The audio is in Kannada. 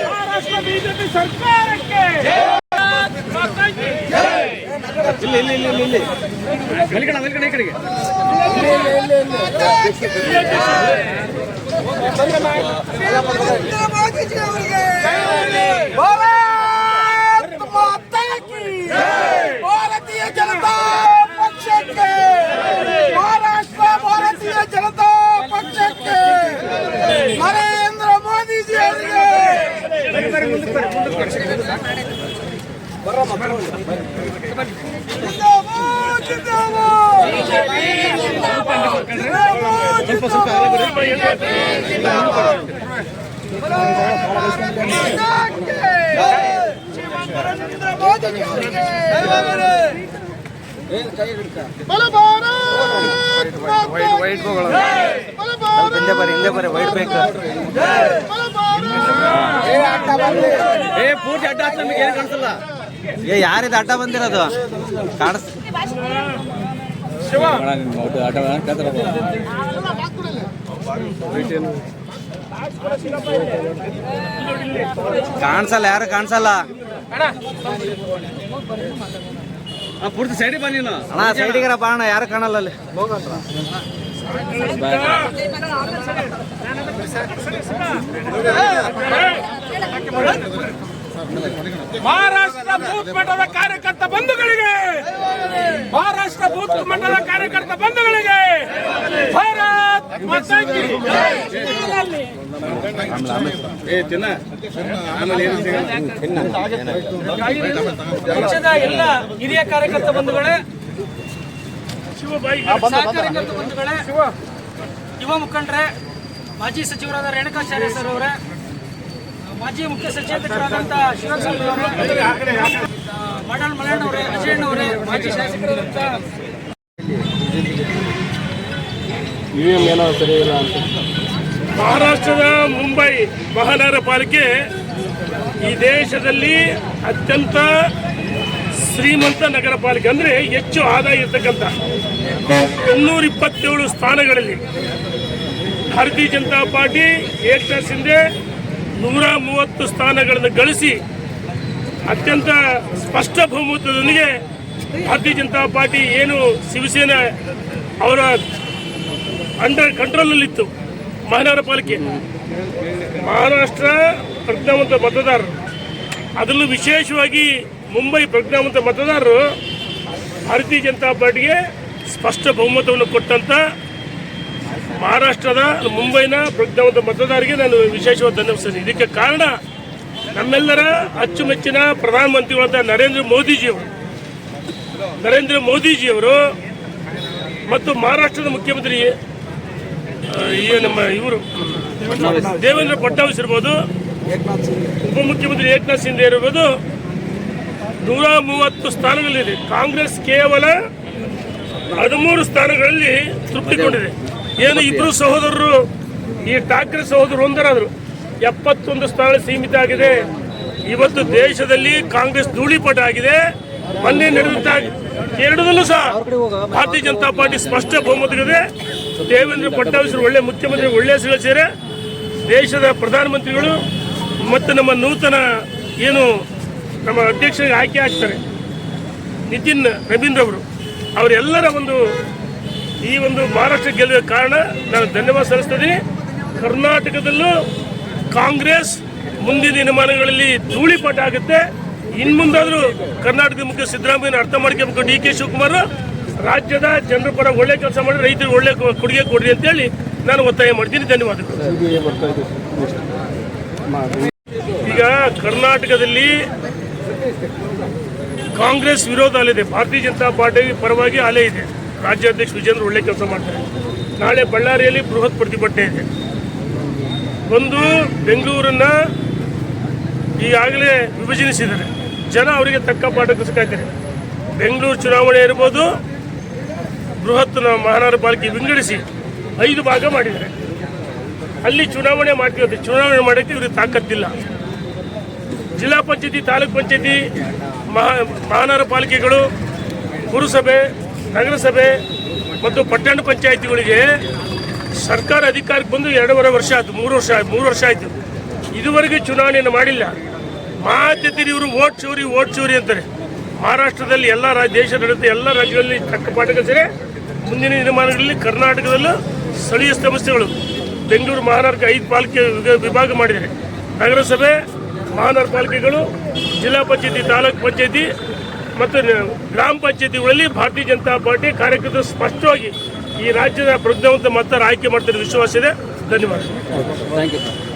ಮಹಾರಾಷ್ಟ್ರ ಬಿಜೆಪಿ ಸರ್ಕಾರಕ್ಕೆ ಭಾರತೀಯ ಜನತಾ ಪಕ್ಷಕ್ಕೆ, ಮಹಾರಾಷ್ಟ್ರ ಭಾರತೀಯ ಜನತಾ ಪಕ್ಷಕ್ಕೆ, ನರೇಂದ್ರ ಮೋದಿಜಿ ಅವರಿಗೆ ಪೂರ್ತಿ ಅಡ್ಡ ನಮಗೆ ಏನು ಕಾಣಿಸಲ್ಲ. ಯಾರಿದ ಅಡ್ಡ ಬಂದಿರೋದು ಕಾಣಿಸಲ್ಲ, ಯಾರು ಕಾಣಿಸಲ್ಲ. ಪೂರ್ತಿ ಸೈಡಿಗೆ ಬನ್ನಿ ಅಣ್ಣ, ಸೈಡಿಗೆ ಬಾಣ, ಯಾರು ಕಾಣಲ್ಲ ಅಲ್ಲಿ. ಮಹಾರಾಷ್ಟ್ರ ಬೂತ್ ಮಟ್ಟದ ಕಾರ್ಯಕರ್ತ ಬಂಧುಗಳಿಗೆ, ಮಹಾರಾಷ್ಟ್ರ ಬೂತ್ ಮಟ್ಟದ ಕಾರ್ಯಕರ್ತ ಬಂಧುಗಳಿಗೆ ಭಾರತ್ ಮಾತಾ ಕೀ ಪಕ್ಷದ ಎಲ್ಲ ಹಿರಿಯ ಕಾರ್ಯಕರ್ತ ಬಂಧುಗಳೇ, ಕಾರ್ಯಕರ್ತ ಬಂಧುಗಳೇ, ಯುವ ಮುಖಂಡರೇ, ಮಾಜಿ ಸಚಿವರಾದ ರೇಣುಕಾಚಾರ್ಯ ಸರ್ ಅವರೇ, ಮಾಜಿ ಮುಖ್ಯ ಸಚೇತಕರಾದಂಥ ಶಿವಸ್ವಾಮಿ ಅವರೇ, ಮಾಡಾಳ್ ಮಲಣ್ಣ ಅವರೇ, ಅಜಯಣ್ಣ ಅವರೇ, ಮಾಜಿ ಶಾಸಕರಾದಂಥ ಮಹಾರಾಷ್ಟ್ರದ ಮುಂಬೈ ಮಹಾನಗರ ಪಾಲಿಕೆ ಈ ದೇಶದಲ್ಲಿ ಅತ್ಯಂತ ಶ್ರೀಮಂತ ನಗರ ಪಾಲಿಕೆ, ಅಂದರೆ ಹೆಚ್ಚು ಆದಾಯ ಇರ್ತಕ್ಕಂಥ 227 ಸ್ಥಾನಗಳಲ್ಲಿ ಭಾರತೀಯ ಜನತಾ ಪಾರ್ಟಿ ಏಕನಾಥ್ ಶಿಂದೆ 130 ಸ್ಥಾನಗಳನ್ನು ಗಳಿಸಿ ಅತ್ಯಂತ ಸ್ಪಷ್ಟ ಬಹುಮತದೊಂದಿಗೆ ಭಾರತೀಯ ಜನತಾ ಪಾರ್ಟಿ ಏನು ಶಿವಸೇನಾ ಅವರ ಅಂಡರ್ ಕಂಟ್ರೋಲ್ನಲ್ಲಿತ್ತು ಮಹಾನಗರ ಪಾಲಿಕೆ, ಮಹಾರಾಷ್ಟ್ರ ಪ್ರಜ್ಞಾವಂತ ಮತದಾರರು, ಅದರಲ್ಲೂ ವಿಶೇಷವಾಗಿ ಮುಂಬೈ ಪ್ರಜ್ಞಾವಂತ ಮತದಾರರು ಭಾರತೀಯ ಜನತಾ ಪಾರ್ಟಿಗೆ ಸ್ಪಷ್ಟ ಬಹುಮತವನ್ನು ಕೊಟ್ಟಂಥ ಮಹಾರಾಷ್ಟ್ರದ ಮುಂಬೈನ ಪ್ರಜ್ಞಾವಂತ ಮತದಾರರಿಗೆ ನಾನು ವಿಶೇಷವಾದ ಧನ್ಯವಾದ. ಇದಕ್ಕೆ ಕಾರಣ ನಮ್ಮೆಲ್ಲರ ಅಚ್ಚುಮೆಚ್ಚಿನ ಪ್ರಧಾನಮಂತ್ರಿಗಳಾದ ನರೇಂದ್ರ ಮೋದಿಜಿಯವರು ಮತ್ತು ಮಹಾರಾಷ್ಟ್ರದ ಮುಖ್ಯಮಂತ್ರಿ ನಮ್ಮ ಇವರು ದೇವೇಂದ್ರ ಫಡ್ನವೀಸ್ ಇರ್ಬೋದು, ಉಪಮುಖ್ಯಮಂತ್ರಿ ಏಕನಾಥ್ ಶಿಂದೆ ಇರ್ಬೋದು, 130 ಸ್ಥಾನಗಳಿದೆ. ಕಾಂಗ್ರೆಸ್ ಕೇವಲ 13 ಸ್ಥಾನಗಳಲ್ಲಿ ತೃಪ್ತಿಗೊಂಡಿದೆ. ಏನು ಇಬ್ಬರು ಸಹೋದರರು, ಈ ಠಾಕ್ರೆ ಸಹೋದರರು ಒಂದರಾದರು, 71 ಸ್ಥಾನ ಸೀಮಿತ ಆಗಿದೆ. ಇವತ್ತು ದೇಶದಲ್ಲಿ ಕಾಂಗ್ರೆಸ್ ಧೂಳಿಪಟ ಆಗಿದೆ. ಮೊನ್ನೆ ನಡೆದಂತ ಎರಡದಲ್ಲೂ ಸಹ ಭಾರತೀಯ ಜನತಾ ಪಾರ್ಟಿ ಸ್ಪಷ್ಟ ಬಹುಮತವಿದೆ. ದೇವೇಂದ್ರ ಫಡ್ನವೀಸ್ ಒಳ್ಳೆ ಮುಖ್ಯಮಂತ್ರಿ, ಒಳ್ಳೆ ಹೆಸರು ಸೇರೆ ದೇಶದ ಪ್ರಧಾನಮಂತ್ರಿಗಳು ಮತ್ತು ನಮ್ಮ ನೂತನ ಏನು ನಮ್ಮ ಅಧ್ಯಕ್ಷರಿಗೆ ಆಯ್ಕೆ ಆಗ್ತಾರೆ ನಿತಿನ್ ರವೀಂದ್ರ ಅವರು, ಅವರೆಲ್ಲರ ಈ ಒಂದು ಮಹಾರಾಷ್ಟ್ರ ಗೆಲ್ಲುವ ಕಾರಣ ನಾನು ಧನ್ಯವಾದ ಸಲ್ಲಿಸ್ತಿದ್ದೀನಿ. ಕರ್ನಾಟಕದಲ್ಲೂ ಕಾಂಗ್ರೆಸ್ ಮುಂದಿನ ದಿನಮಾನಗಳಲ್ಲಿ ಧೂಳಿಪಟ ಆಗುತ್ತೆ. ಇನ್ಮುಂದಾದರೂ ಕರ್ನಾಟಕದ ಮುಖ್ಯ ಸಿದ್ದರಾಮಯ್ಯನ ಅರ್ಥ ಮಾಡ್ಕೋಬೇಕು. ಡಿ ಕೆ ಶಿವಕುಮಾರ್ ರಾಜ್ಯದ ಜನರ ಪರ ಒಳ್ಳೆ ಕೆಲಸ ಮಾಡಿ ರೈತರಿಗೆ ಒಳ್ಳೆ ಕೊಡುಗೆ ಕೊಡ್ರಿ ಅಂತೇಳಿ ನಾನು ಒತ್ತಾಯ ಮಾಡ್ತೀನಿ. ಧನ್ಯವಾದಗಳು. ಈಗ ಕರ್ನಾಟಕದಲ್ಲಿ ಕಾಂಗ್ರೆಸ್ ವಿರೋಧ ಅಲ್ಲಿದೆ, ಭಾರತೀಯ ಜನತಾ ಪಾರ್ಟಿ ಪರವಾಗಿ ಅಲೆ ಇದೆ. ರಾಜ್ಯಾಧ್ಯಕ್ಷ ವಿಜೇಂದ್ರ ಒಳ್ಳೆ ಕೆಲಸ ಮಾಡ್ತಾರೆ. ನಾಳೆ ಬಳ್ಳಾರಿಯಲ್ಲಿ ಬೃಹತ್ ಪ್ರತಿಭಟನೆ ಇದೆ. ಒಂದು ಬೆಂಗಳೂರನ್ನ ಈಗಾಗಲೇ ವಿಭಜಿಸಿದ್ದಾರೆ. ಜನ ಅವರಿಗೆ ತಕ್ಕ ಪಾಠ ಕಲಿಸ್ತಾ ಬೆಂಗಳೂರು ಚುನಾವಣೆ ಇರ್ಬೋದು, ಬೃಹತ್ ಮಹಾನಗರ ಪಾಲಿಕೆ ವಿಂಗಡಿಸಿ 5 ಭಾಗ ಮಾಡಿದ್ದಾರೆ. ಅಲ್ಲಿ ಚುನಾವಣೆ ಮಾಡ್ತಿರೋದು. ಚುನಾವಣೆ ಮಾಡೋಕ್ಕೆ ಇವ್ರಿಗೆ ತಾಕತ್ತಿಲ್ಲ. ಜಿಲ್ಲಾ ಪಂಚಾಯತಿ, ತಾಲೂಕು ಪಂಚಾಯತಿ, ಮಹಾನಗರ ಪಾಲಿಕೆಗಳು, ಪುರಸಭೆ, ನಗರಸಭೆ ಮತ್ತು ಪಟ್ಟಣ ಪಂಚಾಯಿತಿಗಳಿಗೆ ಸರ್ಕಾರ ಅಧಿಕಾರಕ್ಕೆ ಬಂದು 2.5 ವರ್ಷ ಆಯ್ತು, 3 ವರ್ಷ ಆಯ್ತು. ಇದುವರೆಗೆ ಚುನಾವಣೆಯನ್ನು ಮಾಡಿಲ್ಲ. ಮಾತೆತ್ತಿರಿ ಇವರು ಓಟ್ ಚೋರಿ ಅಂತಾರೆ. ಮಹಾರಾಷ್ಟ್ರದಲ್ಲಿ ಎಲ್ಲ ದೇಶದ ಎಲ್ಲ ರಾಜ್ಯಗಳಲ್ಲಿ ತಕ್ಕ ಪಾಠ ಕಲಿಸಿದರೆ ಮುಂದಿನ ದಿನಮಾನಗಳಲ್ಲಿ ಕರ್ನಾಟಕದಲ್ಲೂ ಸ್ಥಳೀಯ ಸಂಸ್ಥೆಗಳು ಬೆಂಗಳೂರು ಮಹಾನಗರಕ್ಕೆ 5 ಪಾಲಿಕೆ ವಿಭಾಗ ಮಾಡಿದ್ದಾರೆ. ನಗರಸಭೆ, ಮಹಾನಗರ ಪಾಲಿಕೆಗಳು, ಜಿಲ್ಲಾ ಪಂಚಾಯತಿ, ತಾಲೂಕು ಪಂಚಾಯತಿ ಮತ್ತು ಗ್ರಾಮ ಪಂಚಾಯತಿಗಳಲ್ಲಿ ಭಾರತೀಯ ಜನತಾ ಪಾರ್ಟಿ ಕಾರ್ಯಕರ್ತರು ಸ್ಪಷ್ಟವಾಗಿ ಈ ರಾಜ್ಯದ ಪ್ರಜ್ಞಾವಂತ ಮತದಾರರು ಆಯ್ಕೆ ಮಾಡ್ತಾರೆ ವಿಶ್ವಾಸ ಇದೆ. ಧನ್ಯವಾದ. Thank you sir.